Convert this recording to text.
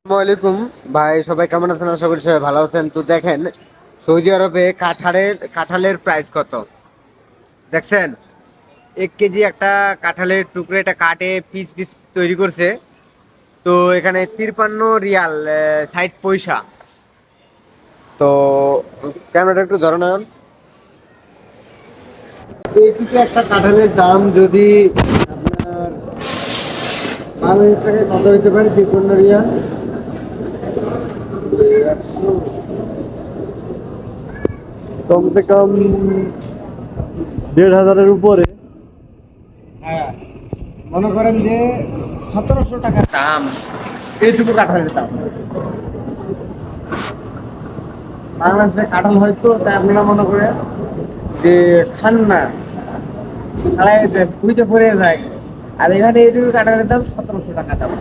আসসালামাইকুম ভাই, সবাই কেমন আছেন? আশা করি সবাই ভালো আছেন। তো দেখেন, সৌদি আরবে কাঁঠালের প্রাইস কত দেখছেন? 1 কেজি একটা কাঁঠালের টুকরো এটা কাটে পিস পিস তৈরি করছে। তো এখানে 53 রিয়াল, 60 পয়সা। তো ক্যামেরাটা একটু ধরে নেন। এইদিকে একটা কাঁঠালের দাম যদি আপনার বাংলাদেশ টাকায় কত হইতে পারে? 53 রিয়াল, 100, কমসে কম 1,500-এর উপরে। হ্যাঁ, মনে করেন যে 1700 টাকা দাম এইটুকু কাঁঠালের দাম। বাংলাদেশে কাঁঠাল হয়তো তাই আপনারা মনে করেন যে খান না, খালাই বুঝতে পড়ে যায়। আর এখানে এইটুকু কাঁঠালের দাম 1700 টাকা দাম।